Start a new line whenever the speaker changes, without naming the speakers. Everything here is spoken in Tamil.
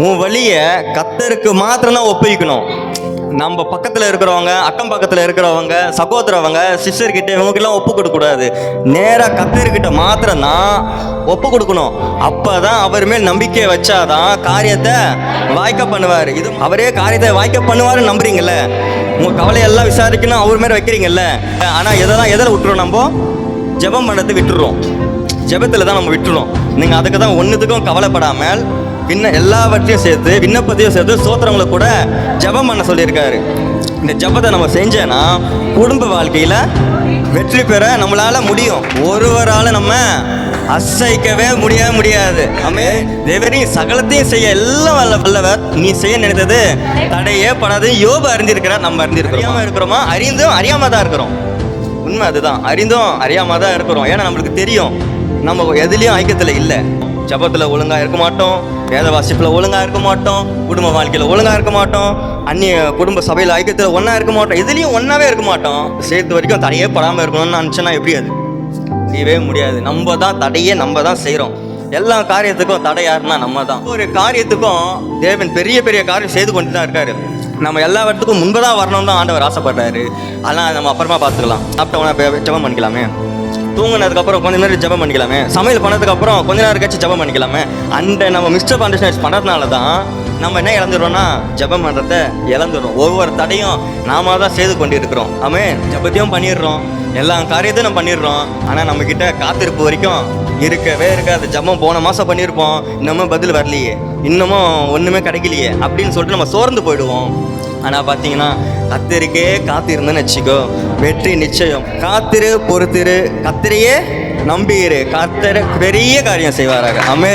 உன் வழியை கர்த்தருக்கு மாத்திரம் தான் ஒப்புவிக்கணும். நம்ம பக்கத்தில் இருக்கிறவங்க, அக்கம் பக்கத்தில் இருக்கிறவங்க, சகோதரவங்க, சிஸ்டர்கிட்ட இவங்கெல்லாம் ஒப்பு கொடுக்கக்கூடாது. நேராக கர்த்தர்கிட்ட மாத்திரம்தான் ஒப்பு கொடுக்கணும். அப்போ தான் அவர் மேல் நம்பிக்கை வச்சாதான் காரியத்தை வாய்க்க பண்ணுவார். இது அவரே காரியத்தை வாய்க்க பண்ணுவாருன்னு நம்புறீங்கல்ல, உங்கள் கவலையெல்லாம் விசாரிக்கணும் அவர் மேலே வைக்கிறீங்கல்ல. ஆனால் எதில் விட்டுறோம்? நம்ம ஜெபம் பண்ணுறது விட்டுறோம். ஜெபத்தில் தான் நம்ம விட்டுறோம். நீங்கள் அதுக்கு தான் ஒன்றுத்துக்கும் கவலைப்படாமல் எல்லாவற்றையும் சேர்த்து விண்ணப்பத்தையும் சேர்த்து சோத்திரங்களை கூட ஜெபம் பண்ண சொல்லியிருக்காரு. இந்த ஜெபத்தை நம்ம செஞ்சேன்னா குடும்ப வாழ்க்கையில் வெற்றி பெற நம்மளால முடியும். ஒருவரால் நம்ம அசைக்கவே முடியாது. ஆமே தேவரையும் சகலத்தையும் செய்ய எல்லாம் வல்லவர். நீ செய்ய நினைத்தது தடையே படாது. யோபு அறிந்திருக்கிறார், நம்ம அறிந்திருக்கிறோம். இருக்கிறோமா? அறிந்தும் அறியாம தான் இருக்கிறோம். உண்மை அதுதான். அறிந்தும் அறியாம தான் இருக்கிறோம். ஏன்னா நம்மளுக்கு தெரியும் நம்ம எதுலேயும் ஐக்கியத்தில் இல்லை. ஜபத்தில் ஒழுங்காக இருக்க மாட்டோம், வேத வாசிப்பில் ஒழுங்காக இருக்க மாட்டோம், குடும்ப வாழ்க்கையில் ஒழுங்காக இருக்க மாட்டோம், அந்நிய குடும்ப சபையில் ஐக்கியத்தில் ஒன்றா இருக்க மாட்டோம், எதுலேயும் ஒன்றாவே இருக்க மாட்டோம். சேர்த்து வரைக்கும் தடையே படாமல் இருக்கணும்னு நினச்சேன்னா எப்படி? அது முடியவே முடியாது. நம்ம தான் தடையே நம்ம தான் செய்கிறோம். எல்லா காரியத்துக்கும் தடை யாருன்னா நம்ம தான். ஒரு காரியத்துக்கும் தேவன் பெரிய பெரிய காரியம் செய்து கொண்டு தான் இருக்காரு. நம்ம எல்லாத்துக்கும் முன்பதாக வரணும் தான் ஆண்டவர் ஆசைப்படுறாரு. அதெல்லாம் நம்ம அப்புறமா பார்த்துக்கலாம். சாப்பிட்டவனா ஜெபம் பண்ணிக்கலாமே, தூங்கினதுக்கப்புறம் கொஞ்ச நேரம் ஜெபம் பண்ணிக்கலாமே, சமையல் பண்ணதுக்கப்புறம் கொஞ்ச நேரம் கழிச்சு ஜெபம் பண்ணிக்கலாமே. அந்த நம்ம மிஸ்டர் அண்டர்ஸ்டாண்ட் பண்ணுறதுனால தான் நம்ம என்ன இழந்துடுறோம்னா ஜெபம் பண்ணுறத இழந்துடுறோம். ஒவ்வொரு தடையும் நாம தான் செய்து கொண்டு இருக்கிறோம். ஆமே ஜெபத்தையும் பண்ணிடுறோம், எல்லா காரியத்தையும் நம்ம பண்ணிடுறோம். ஆனால் நம்மக்கிட்ட காத்திருப்பு வரைக்கும் இருக்கவே இருக்காது. ஜெபம் போன மாதம் பண்ணியிருப்போம், இன்னமும் பதில் வரலையே, இன்னமும் ஒன்றுமே கிடைக்கலையே அப்படின்னு சொல்லிட்டு நம்ம சோர்ந்து போயிடுவோம். ஆனால் பார்த்தீங்கன்னா கர்த்தருக்கே காத்திருந்தேன்னு வச்சுக்கோ, வெற்றி நிச்சயம். காத்திரு, பொறுத்திரு, கர்த்தரையே நம்பியிரு, கர்த்தர் பெரிய காரியம் செய்வாராக. ஆமே.